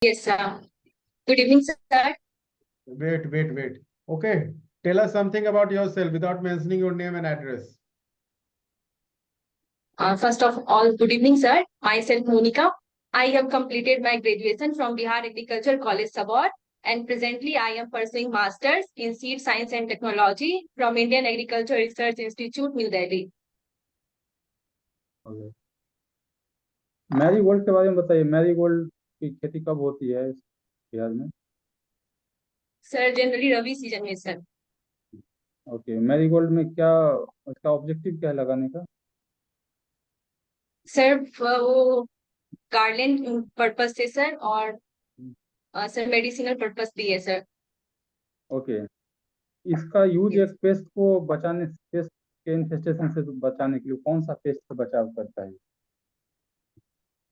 Yes, sir. Good evening, sir. Wait. Okay. Tell us something about yourself without mentioning your name and address. First of all, good evening, sir. Myself, Monica. I have completed my graduation from Bihar Agriculture College, Sabor, and presently I am pursuing Masters in Seed Science and Technology from Indian Agriculture Research Institute, New Delhi. Marigold के बारे में बताइए। Marigold की खेती कब होती है बिहार में? सर जनरली रवि सीजन में सर। ओके, मैरीगोल्ड में क्या उसका ऑब्जेक्टिव क्या है लगाने का? सर वो गार्डन पर्पस से सर, और सर मेडिसिनल पर्पस भी है सर। ओके, इसका यूज एक पेस्ट को बचाने, पेस्ट के इन्फेस्टेशन से बचाने के लिए कौन सा पेस्ट से बचाव करता है?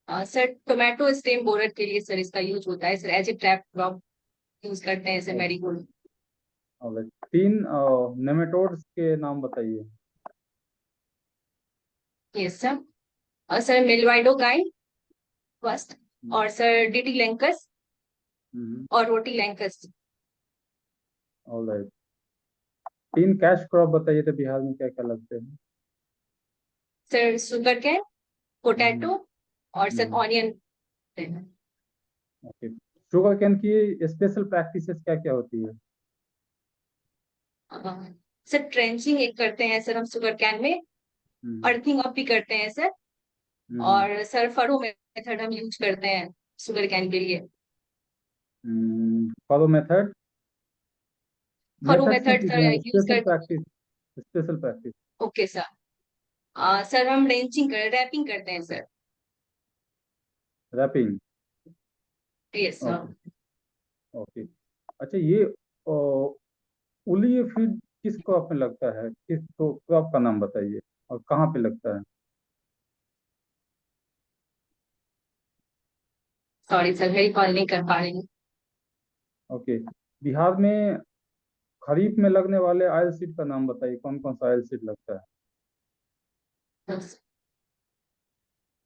सर टोमेटो स्टेम बोरर के लिए सर इसका यूज होता है sir, as a trap crop use करते हैं सर मैरीगोल्ड। और 3 नेमेटोड्स के नाम बताइए। Yes sir. और सर मिलवाइडो गाइन फर्स्ट, और सर डीटी लैंकस और रोटी लैंकस। ऑलराइट, 3 कैश क्रॉप बताइए तो बिहार में क्या क्या लगते हैं? सर शुगर कैन, पोटैटो और sir onion. Okay, sugar cane की स्पेशल प्रैक्टिसेस क्या क्या होती है? सर ट्रेंचिंग एक करते हैं सर हम शुगर कैन में, अर्थिंग अप भी करते हैं सर, और सर फरो मेथड हम यूज करते हैं शुगर कैन के लिए। फॉलो मेथड, फरो मेथड से मेथड सर यूज स्पेशल कर। Practice, special practice. Okay sir. Sir हम रेंचिंग कर रैपिंग करते हैं sir. Wrapping. Yes sir. Okay, अच्छा ये उली फीड किस क्रॉप में लगता है? किस क्रॉप का नाम बताइए और कहाँ पे लगता है? सॉरी सर, मेरी कॉल नहीं कर पा रही। ओके, बिहार में खरीफ में लगने वाले ऑयल सीड का नाम बताइए, कौन कौन सा ऑयल सीड लगता है?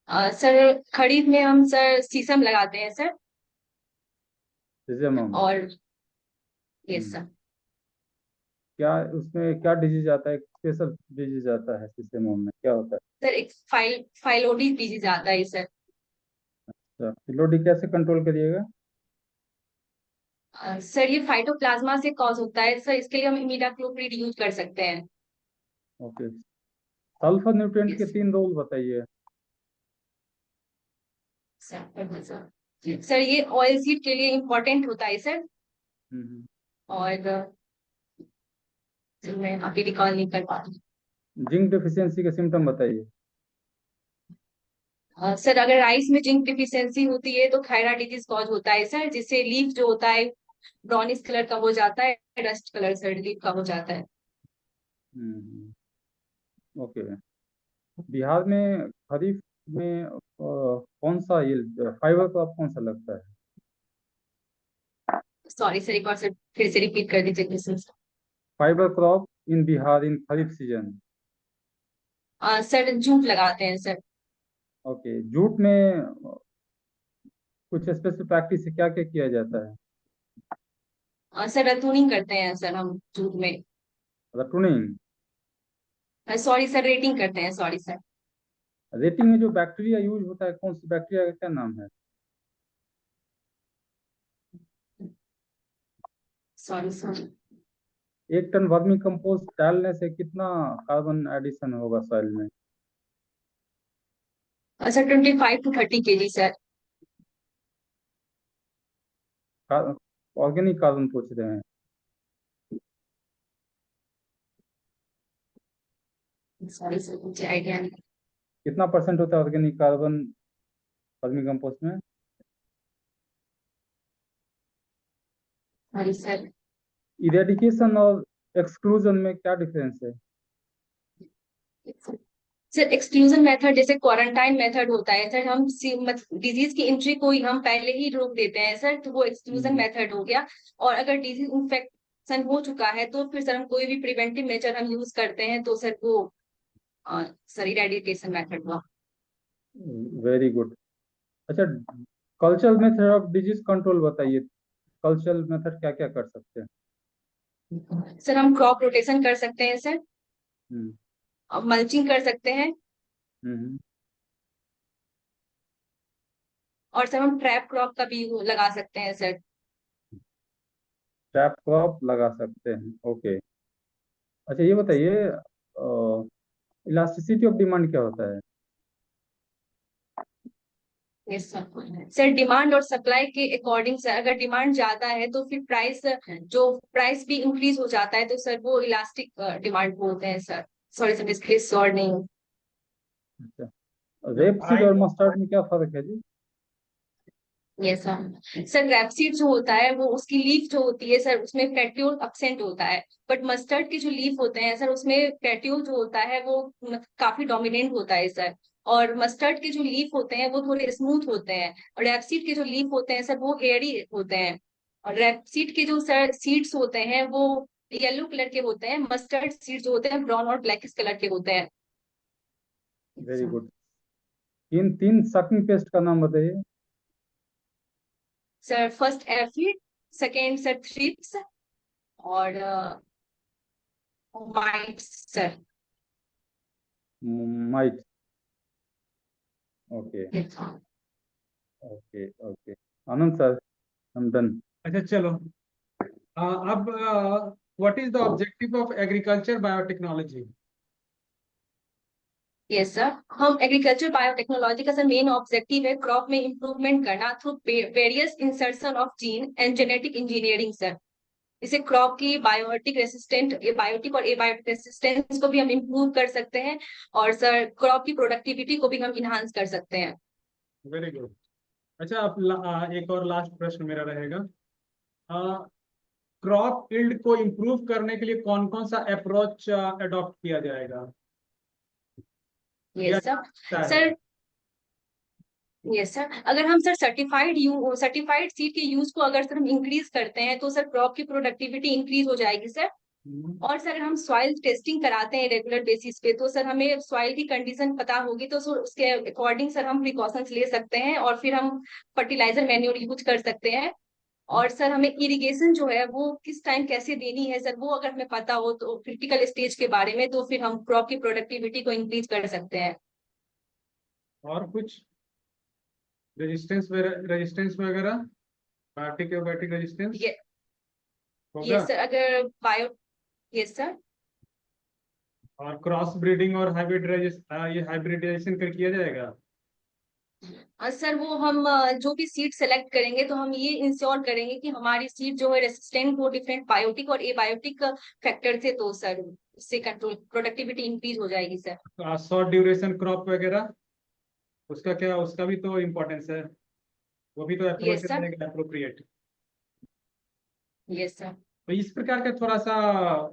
सर खरीफ में हम सर शीशम लगाते हैं सर। सीजमम। और यस सर। क्या उसमें क्या डिजीज आता है? स्पेशल डिजीज आता है सीजमम में, क्या होता है? सर एक फाइलोडी डिजीज आता है सर। अच्छा, फिलोडी कैसे कंट्रोल करिएगा? सर ये फाइटोप्लाज्मा से कॉज होता है सर, इसके लिए हम इमिडाक्लोप्रिड यूज कर सकते हैं। ओके, सल्फर न्यूट्रिएंट के Yes. 3 रोल बताइए। सर ये ऑयल सीड के लिए इम्पोर्टेंट होता है सर। और मैं अभी रिकॉल नहीं कर पा रही। जिंक डेफिशिएंसी के सिम्टम बताइए। सर अगर राइस में जिंक डिफिशियंसी होती है तो खायरा डिजीज कॉज होता है सर, जिससे लीफ जो होता है ब्राउनिश कलर का हो जाता है, डस्ट कलर सर लीफ का हो जाता है। ओके, बिहार में खरीफ में कौन सा ये फाइबर क्रॉप कौन सा लगता है? सॉरी सर, एक बार सर फिर से रिपीट कर दीजिए question. Fibre crop in Bihar in kharif season. Sir jute लगाते हैं सर। ओके, जूट में कुछ स्पेशल प्रैक्टिस से क्या क्या किया जाता है? सर रतूनिंग करते हैं सर हम जूट में। रटुनिंग। सॉरी सर, रेटिंग करते हैं, सॉरी सर। रेटिंग में जो बैक्टीरिया यूज होता है, कौन सी बैक्टीरिया का क्या नाम है? Sorry sir. 1 ton vermicompost डालने से कितना कार्बन एडिशन होगा सॉइल में? Sir 25 to 30 kg sir. Organic carbon पूछ रहे हैं। सॉरी सर, मुझे आइडिया नहीं। कितना % होता है ऑर्गेनिक कार्बन वर्मी कंपोस्ट में? Sorry sir. इरेडिकेशन और एक्सक्लूजन में क्या डिफरेंस है? सर एक्सक्लूजन मेथड जैसे क्वारंटाइन मेथड होता है सर, हम डिजीज की एंट्री को ही हम पहले ही रोक देते हैं सर, तो वो एक्सक्लूजन मेथड हो गया। और अगर डिजीज इन्फेक्शन हो चुका है तो फिर सर हम कोई भी प्रिवेंटिव मेजर हम यूज करते हैं, तो सर वो सर इरेडिकेशन मेथड हुआ। Very good. अच्छा, cultural method of disease control बताइए, कल्चरल मेथड क्या क्या कर सकते हैं? सर हम क्रॉप रोटेशन कर सकते हैं सर, हम्म मल्चिंग कर सकते हैं, हम्म और सर हम ट्रैप क्रॉप का भी लगा सकते हैं सर। ट्रैप क्रॉप लगा सकते हैं, ओके। अच्छा ये बताइए, इलास्टिसिटी ऑफ डिमांड क्या होता है? यस सर, सर डिमांड और सप्लाई के अकॉर्डिंग सर, अगर डिमांड ज्यादा है तो फिर प्राइस भी इंक्रीज हो जाता है, तो सर वो इलास्टिक डिमांड बोलते हैं सर। सॉरी सर, इसके श्योर नहीं हूँ। अच्छा, रेपसीड और मस्टर्ड में क्या फर्क है जी? यस सर, सर रैपसीड जो होता है वो उसकी लीफ जो होती है सर उसमें पेट्यूल अब्सेंट होता है, बट मस्टर्ड के जो लीफ होते हैं सर उसमें पेट्यूल जो होता है वो काफी डोमिनेंट होता है सर। और मस्टर्ड के जो लीफ होते हैं वो थोड़े स्मूथ होते हैं, और रैपसीड के जो लीफ होते हैं सर वो हेयरी होते हैं। और रैपसीड के जो सर सीड्स होते हैं वो येलो कलर के होते हैं, मस्टर्ड सीड जो होते हैं ब्राउन और ब्लैकिश कलर के होते हैं। Very good. इन तीन सकिंग पेस्ट का नाम बताइए। Sir first aphid, second sir thrips, और mites sir. Mite, okay Yes. Okay okay. Anand sir, हम डन। अच्छा चलो, अब what is the objective of agriculture biotechnology? Yes sir, हम एग्रीकल्चर बायोटेक्नोलॉजी का सर मेन ऑब्जेक्टिव है क्रॉप में इंप्रूवमेंट करना through various insertion of gene and genetic engineering sir. इसे क्रॉप की बायोटिक और एबायोटिक रेसिस्टेंस को भी हम इम्प्रूव कर सकते हैं, और सर क्रॉप की प्रोडक्टिविटी को भी हम इनहांस कर सकते हैं। Very good. अच्छा, अब एक और लास्ट प्रश्न मेरा रहेगा। क्रॉप यील्ड को इम्प्रूव करने के लिए कौन कौन सा अप्रोच अडॉप्ट किया जाएगा या यस सर, जाता है? सर यस सर, अगर हम सर सर्टिफाइड सीड के यूज को अगर सर हम इंक्रीज करते हैं तो सर क्रॉप की प्रोडक्टिविटी इंक्रीज हो जाएगी सर। और सर हम सॉइल टेस्टिंग कराते हैं रेगुलर बेसिस पे, तो सर हमें सॉइल की कंडीशन पता होगी तो सर उसके अकॉर्डिंग सर हम प्रिकॉशंस ले सकते हैं, और फिर हम फर्टिलाइजर मैन्योर यूज कर सकते हैं। और सर हमें इरिगेशन जो है वो किस टाइम कैसे देनी है सर, वो अगर हमें पता हो तो क्रिटिकल स्टेज के बारे में, तो फिर हम क्रॉप की प्रोडक्टिविटी को इंक्रीज कर सकते हैं। और कुछ रेजिस्टेंस वगैरह, बायोटिक रेजिस्टेंस ये होगा? सर अगर बायो यस सर, और क्रॉस ब्रीडिंग और ये हाइब्रिडाइजेशन कर किया जाएगा? सर वो हम जो भी सीड सेलेक्ट करेंगे तो हम ये इंश्योर करेंगे कि हमारी सीड जो है रेसिस्टेंट हो डिफरेंट बायोटिक और एबायोटिक फैक्टर से, तो सर इससे कंट्रोल प्रोडक्टिविटी इंक्रीज हो जाएगी सर। शॉर्ट ड्यूरेशन क्रॉप वगैरह, उसका क्या, उसका भी तो इम्पोर्टेंस है, वो भी तो अप्रोच यस सर, रहेगा अप्रोप्रिएट। Yes sir. तो इस प्रकार का थोड़ा सा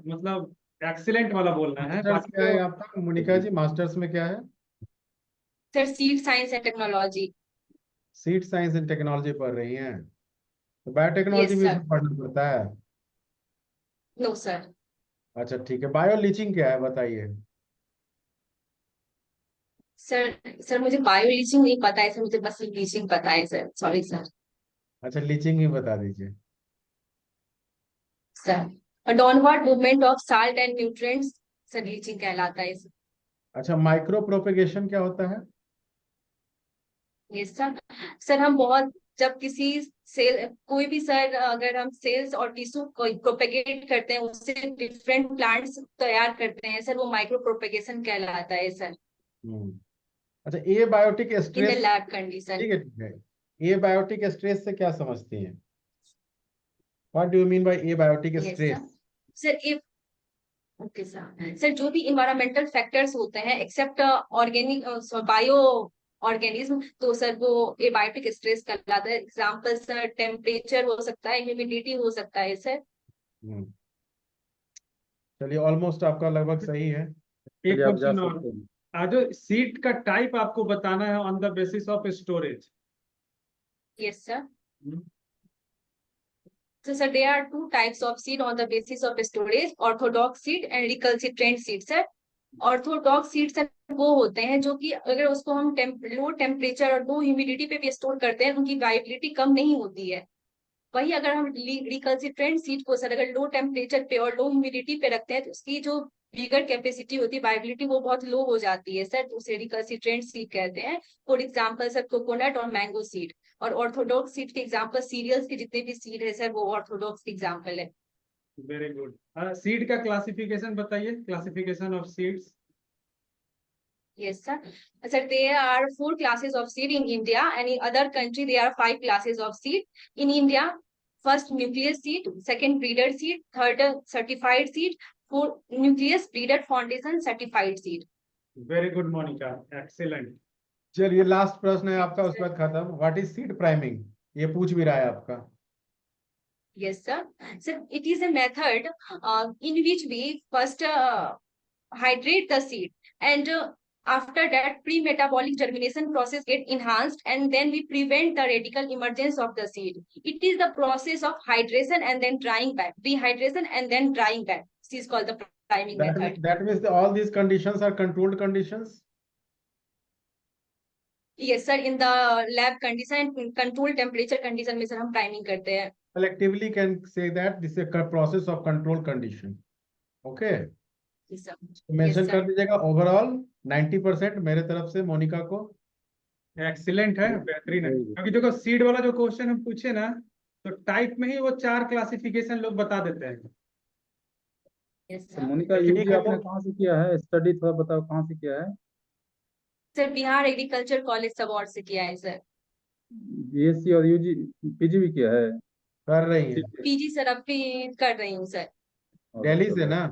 मतलब एक्सीलेंट वाला बोलना है, मास्टर्स बाकी क्या है तो आपका मोनिका जी, मास्टर्स में क्या है? Sir seed science and technology. Seed science and technology पढ़ रही हैं, तो बायोटेक्नोलॉजी यस भी सर। इसमें पढ़ना पड़ता है? No sir. अच्छा ठीक है, बायो लीचिंग क्या है बताइए? सर मुझे बायो लीचिंग नहीं पता है सर, मुझे बस लीचिंग पता है सर, सॉरी सर। अच्छा लीचिंग ही बता दीजिए। Sir downward movement of salt and nutrients sir leaching कहलाता है सर। अच्छा माइक्रो प्रोपेगेशन क्या होता है? यस सर, सर हम बहुत जब किसी सेल कोई भी सर अगर हम सेल्स और टिश्यू को प्रोपेगेट करते हैं, उससे डिफरेंट प्लांट्स तैयार करते हैं सर, वो माइक्रो प्रोपेगेशन कहलाता है सर, हम्म। अच्छा a biotic in the stress, lab condition. ठीक है, ए बायोटिक स्ट्रेस से क्या समझती हैं? What do you mean by a biotic yes stress? Sir, sir if okay sir, sir जो भी इन्वायरमेंटल फैक्टर्स होते हैं एक्सेप्ट ऑर्गेनिक बायो ऑर्गेनिज्म, तो सर वो एबायोटिक स्ट्रेस कहलाता है। एग्जाम्पल सर टेम्परेचर हो सकता है, ह्यूमिडिटी हो सकता है सर। हम्म, चलिए ऑलमोस्ट आपका लगभग सही है। एक चलिए आप जा क्वेश्चन और, सकते हैं। आज सीट का टाइप आपको बताना है on the basis of storage. Yes sir, so sir there are two types of seed on the basis of storage, orthodox seed and recalcitrant seed sir. Orthodox seeds वो होते हैं जो कि अगर उसको हम लो टेम्परेचर और लो ह्यूमिडिटी पे भी स्टोर करते हैं, उनकी वाइबिलिटी कम नहीं होती है। वही अगर हम रिकल्सिट्रेंट सीड को सर अगर लो टेम्परेचर पे और लो ह्यूमिडिटी पे रखते हैं तो उसकी जो बिगर कैपेसिटी होती है, वाइबिलिटी, वो बहुत लो हो जाती है सर, तो उसे रिकल्सिट्रेंट सीड कहते हैं। फॉर एग्जाम्पल सर कोकोनट और मैंगो सीड। और ऑर्थोडॉक्स सीड के एग्जाम्पल सीरियल्स के जितने भी सीड है सर, वो ऑर्थोडॉक्स के एग्जाम्पल है। Very good. सीड का क्लासिफिकेशन बताइए, classification of seeds. Yes, sir. Sir, there are 4 classes of seed in India, and in other country there are 5 classes of seed. In India, first nucleus seed, second breeder seed, third certified seed, fourth nucleus breeder foundation certified seed. Very good Monika, excellent. चलिए last प्रश्न है आपका, Yes, उसके sir. बाद खत्म। What is seed priming, ये पूछ भी रहा है आपका। Yes, sir. So it is a method in which we first hydrate the seed, and after that pre-metabolic germination process get enhanced, and then we prevent the radical emergence of the seed. It is the process of hydration and then drying back, dehydration and then drying back. This is called the priming method. That means all these conditions are controlled conditions. Yes sir, in the lab condition and controlled temperature condition में sir हम priming करते हैं। Collectively can say that this is a process of control condition. Okay. Yes sir. Mention Yes, कर sir. दीजिएगा overall 90% मेरे तरफ से मोनिका को। एक्सीलेंट है, बेहतरीन है। क्योंकि देखो सीड वाला जो क्वेश्चन हम पूछे ना, तो टाइप में ही वो 4 क्लासिफिकेशन लोग बता देते हैं। Yes तो sir. मोनिका ठीक यूजी है आपने तो कहाँ से किया है स्टडी, थोड़ा बताओ कहाँ से किया है? सर बिहार एग्रीकल्चर कॉलेज सबॉर्ड से किया है सर। बीएससी और यूजी पीजी भी किया है? कर रही है पीजी सर अभी कर रही हूँ सर। दिल्ली से ना।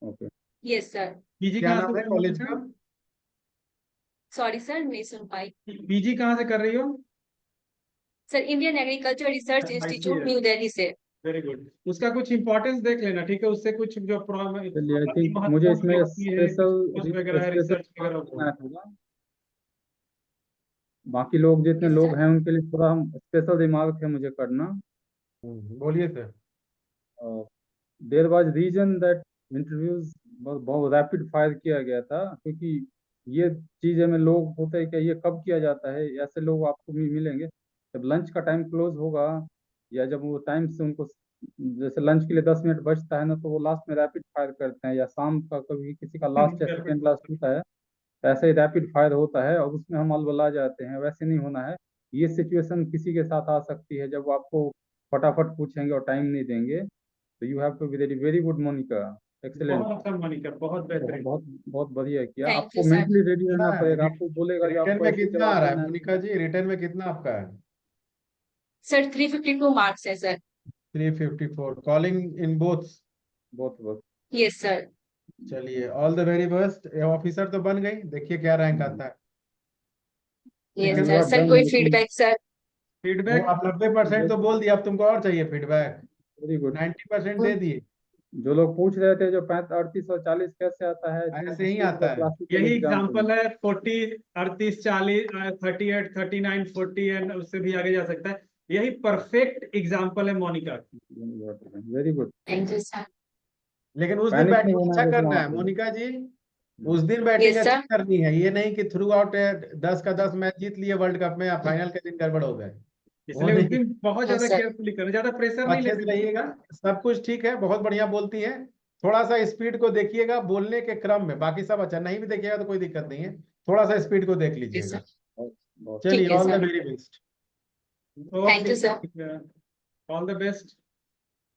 ओके। Yes sir. पीजी क्या कहाँ नाम से है कर कॉलेज रही का? हो? सॉरी सर नहीं सुन पाई। पीजी कहाँ से कर रही हो? Sir Indian agriculture research institute new Delhi से। Very good. उसका कुछ इंपॉर्टेंस देख लेना, ठीक है? उससे कुछ जो चलिए, आई थिंक मुझे महत्वपूर्ण इसमें व्यक्ति है, कुछ पोस्ट वगैरह है, स्पेशल रिसर्च वगैरह हो। होगा। बाकी लोग जितने Yes, लोग sir. हैं उनके लिए थोड़ा हम स्पेशल दिमाग है मुझे करना। बोलिए sir. There was reason that interviews बहुत रैपिड फायर किया गया था, क्योंकि ये चीज़ें में लोग होते हैं कि ये कब किया जाता है, ऐसे लोग आपको मिलेंगे जब लंच का टाइम क्लोज होगा, या जब वो टाइम से उनको जैसे लंच के लिए 10 मिनट बचता है ना, तो वो लास्ट में रैपिड फायर करते हैं, या शाम का कभी किसी का लास्ट या सेकेंड लास्ट होता है, ऐसे ही रैपिड फायर होता है और उसमें हम अलबला जाते हैं। वैसे नहीं होना है। ये सिचुएशन किसी के साथ आ सकती है जब वो आपको फटाफट पूछेंगे और टाइम नहीं देंगे। तो you have to be very very good Monika, excellent. बहुत अच्छा मोनिका, बहुत बेहतरीन। बहुत बहुत बढ़िया किया। Thank आपको you, sir. मेंटली रेडी कितना रहना है पड़ेगा, आपको बोलेगा जो रिटर्न आपको में ऐसे कितना आ जवाब रहा है देना है। मोनिका जी? रिटर्न में कितना आपका है? सर 352 मार्क्स है सर। 354 calling in both. बहुत बहुत यस सर। चलिए all the very best. Officer तो बन गई, देखिए क्या रैंक आता है। ठीक है यस यू ना? सर। हैव सर डन कोई फीडबैक सर? वो फीडबैक आप 90% तो बोल दिए, अब तुमको और चाहिए फीडबैक। Very good. 90% दे दिए। जो लोग पूछ रहे थे जो 38 और 40 कैसे आता है, ऐसे ही आता है। क्लासिकल यही एग्जाम्पल। एग्जांपल है। 40, 38, 40, 38, 39, 40 एंड उससे भी आगे जा सकता है। यही परफेक्ट एग्जांपल है मोनिका की। Very good. Thank you sir. लेकिन उस दिन पैनिक नहीं बैटिंग होना अच्छा है बस करना वहां है पे। मोनिका जी। उस दिन बैटिंग यस अच्छी सर। करनी है, ये नहीं कि थ्रू आउट 10 का 10 मैच जीत लिए वर्ल्ड कप में, या फाइनल के दिन गड़बड़ हो गए। वो इसलिए उस नहीं, दिन बहुत ज्यादा Yes, sir. केयरफुली करना, ज्यादा प्रेशर नहीं अच्छे से लेना। रहिएगा। सब कुछ ठीक है, बहुत बढ़िया बोलती है। थोड़ा सा स्पीड को देखिएगा बोलने के क्रम में, बाकी सब अच्छा। नहीं भी देखिएगा तो कोई दिक्कत नहीं है, थोड़ा सा स्पीड को देख Yes, लीजिएगा। sir. बहुत चलिए ठीक है all the sir. Very best. Thank you, sir. All the best.